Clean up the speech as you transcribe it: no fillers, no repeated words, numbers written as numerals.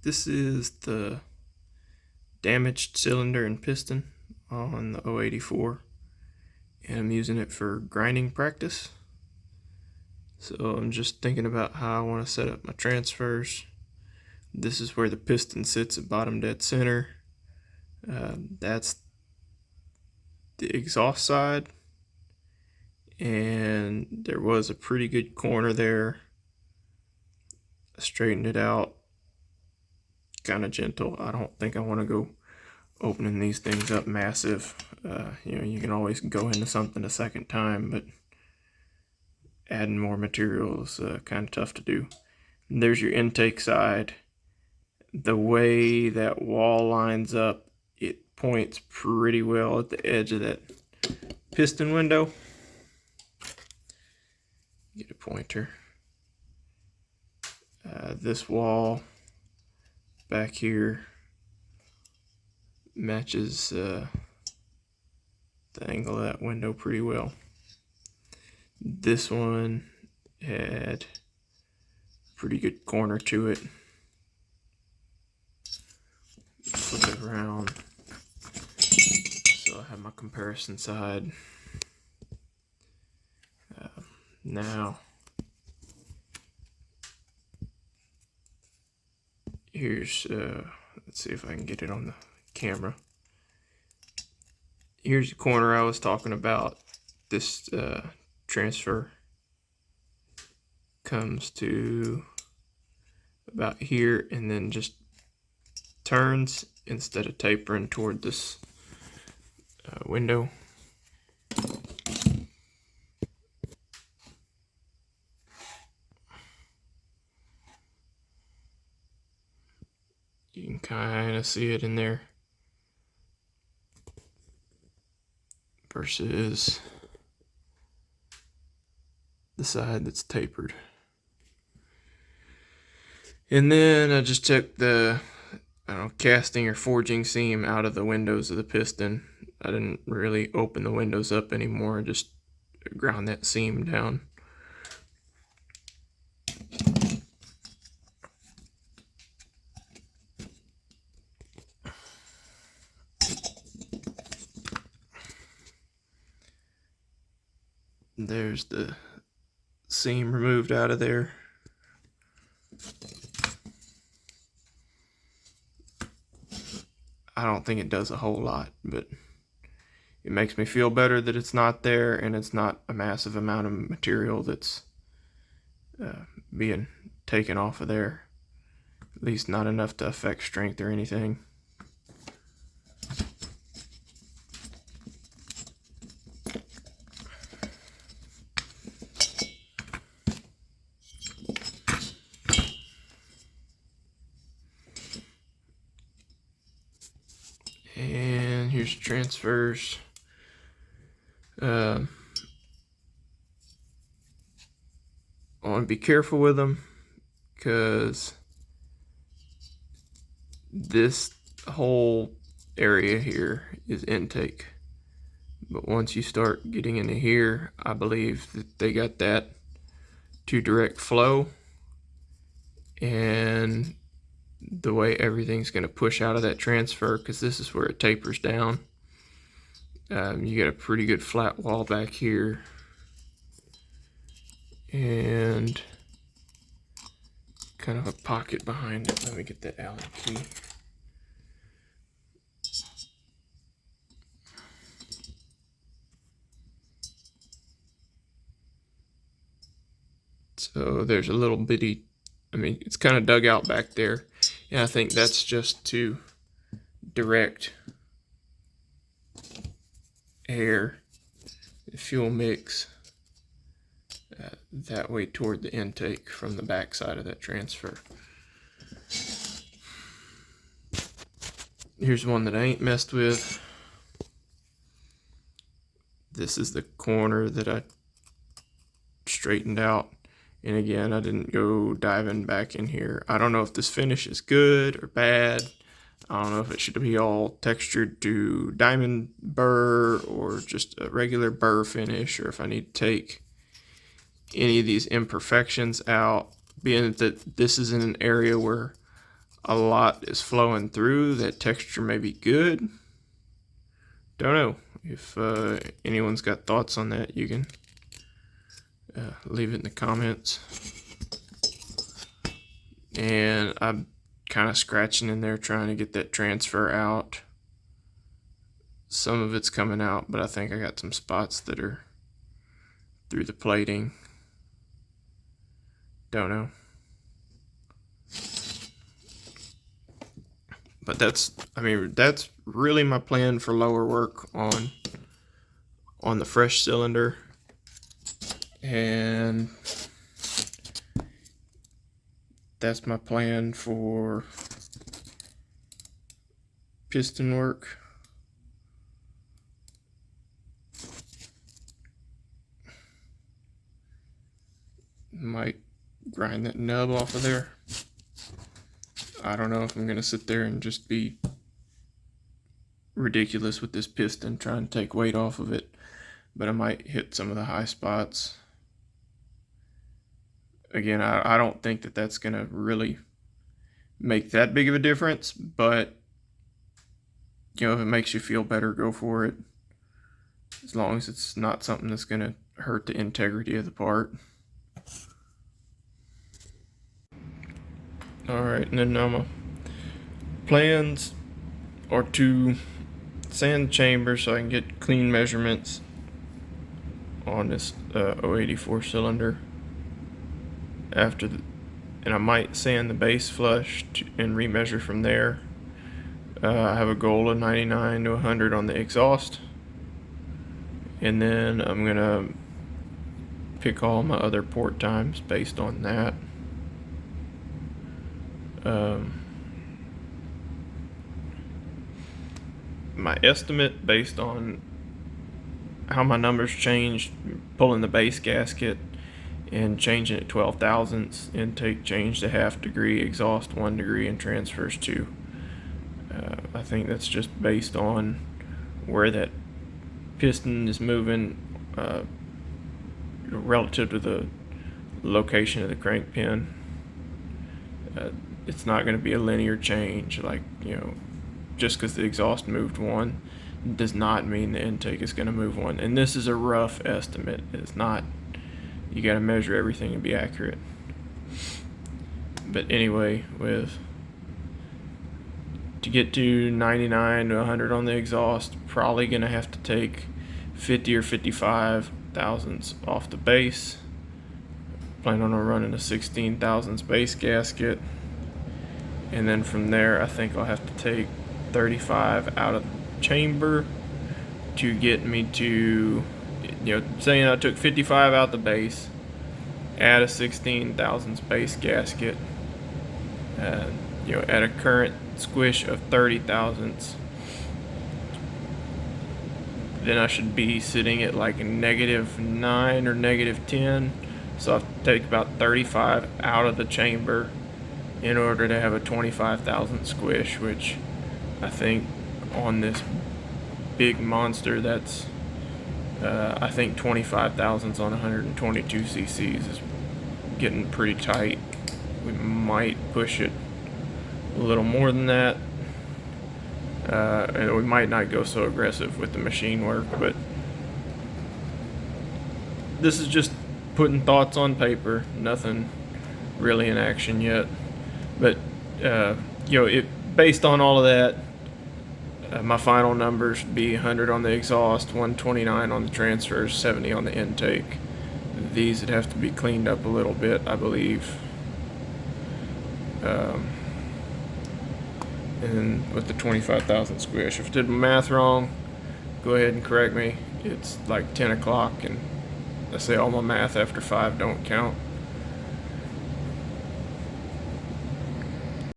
This is the damaged cylinder and piston on the 084, and I'm using it for grinding practice. So I'm just thinking about how I want to set up my transfers. This is where the piston sits at bottom dead center. That's the exhaust side, and there was a pretty good corner there. I straightened it out kind of gentle. I don't think I want to go opening these things up massive. You can always go into something a second time, but adding more material is kind of tough to do. And there's your intake side. The way that wall lines up, it points pretty well at the edge of that piston window. Get a pointer. This wall back here matches the angle of that window pretty well. This one had a pretty good corner to it. Flip it around so I have my comparison side. Now here's let's see if I can get it on the camera. Here's the corner I was talking about. This transfer comes to about here and then just turns instead of tapering toward this window. You can kind of see it in there versus the side that's tapered. And then I just took the casting or forging seam out of the windows of the piston. I didn't really open the windows up anymore, just ground that seam down. There's the seam removed out of there. I don't think it does a whole lot, but it makes me feel better that it's not there and it's not a massive amount of material that's being taken off of there. At least not enough to affect strength or anything. And here's transfers. I want to be careful with them because this whole area here is intake. But once you start getting into here, I believe that they got that to direct flow, and the way everything's going to push out of that transfer, because this is where it tapers down. You get a pretty good flat wall back here, and kind of a pocket behind it. Let me get that Allen key. So there's a little bitty, it's kind of dug out back there. And I think that's just to direct air, fuel mix, that way toward the intake from the back side of that transfer. Here's one that I ain't messed with. This is the corner that I straightened out. And again, I didn't go diving back in here. I don't know if this finish is good or bad. I don't know if it should be all textured to diamond burr or just a regular burr finish, or if I need to take any of these imperfections out, being that this is in an area where a lot is flowing through. That texture may be good. Don't know. If anyone's got thoughts on that, you can leave it in the comments. And I'm kind of scratching in there trying to get that transfer out. Some of it's coming out, but I think I got some spots that are through the plating. Don't know. But that's really my plan for lower work on the fresh cylinder. And that's my plan for piston work. Might grind that nub off of there. I don't know if I'm gonna sit there and just be ridiculous with this piston trying to take weight off of it, but I might hit some of the high spots. Again, I don't think that that's gonna really make that big of a difference, but you know, if it makes you feel better, go for it, as long as it's not something that's gonna hurt the integrity of the part. Alright, and then now my plans are to sand the chamber so I can get clean measurements on this 084 cylinder. And I might sand the base flush and remeasure from there. I have a goal of 99 to 100 on the exhaust, and then I'm gonna pick all my other port times based on that. My estimate based on how my numbers changed, pulling the base gasket and changing it 12 thousandths, intake changed a ½ degree, exhaust 1 degree, and transfers 2. I think that's just based on where that piston is moving relative to the location of the crank pin. It's not going to be a linear change, like, you know, just because the exhaust moved 1 does not mean the intake is going to move 1. And this is a rough estimate. It's not, you got to measure everything and be accurate. But anyway, to get to 99 to 100 on the exhaust, probably going to have to take 50 or 55 thousandths off the base. Plan on running a 16 thousandths base gasket, and then from there I think I'll have to take 35 out of the chamber to get me to, you know, saying I took 55 out the base, add a 16 thousandths base gasket, you know, at a current squish of 30 thousandths, then I should be sitting at like a -9 or -10. So I have to take about 35 out of the chamber in order to have a 25 thousandths squish, which I think on this big monster, that's I think 25 thousandths on 122 cc's is getting pretty tight. We might push it a little more than that, and we might not go so aggressive with the machine work, but this is just putting thoughts on paper, nothing really in action yet. But you know, based on all of that, my final numbers would be 100 on the exhaust, 129 on the transfers, 70 on the intake. These would have to be cleaned up a little bit, I believe. And with the 25,000 squish, if I did my math wrong, go ahead and correct me. It's like 10 o'clock, and I say all my math after 5 don't count.